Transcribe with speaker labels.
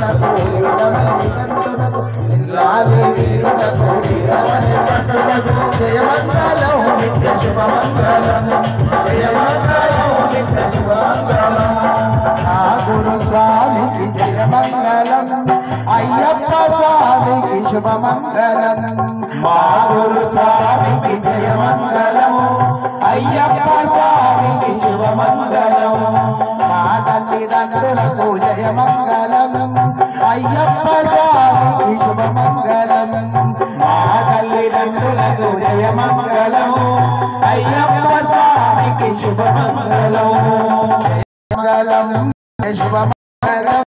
Speaker 1: కంటునకు వీరమణి కంటునకు ఇంద్రాది వీరులకు వీరమణి కంటునకు జయమంగళం నిత్య శుభమంగళం జయమంగళం నిత్య శుభమంగళం నా గురు స్వామికి జయమంగళం అయ్యప్ప స్వామికి శుభమంగళం మా గురు స్వామికి జయమంగళం అయ్యప్ప స్వామికి శుభమంగళం మా తల్లిదండ్రులకు జయమంగళం అయ్యప్ప స్వామికి శుభమంగళం మా తల్లిదండ్రులకు జయమంగళం అయ్యప్ప స్వామికి శుభమంగళం శుభమంగళం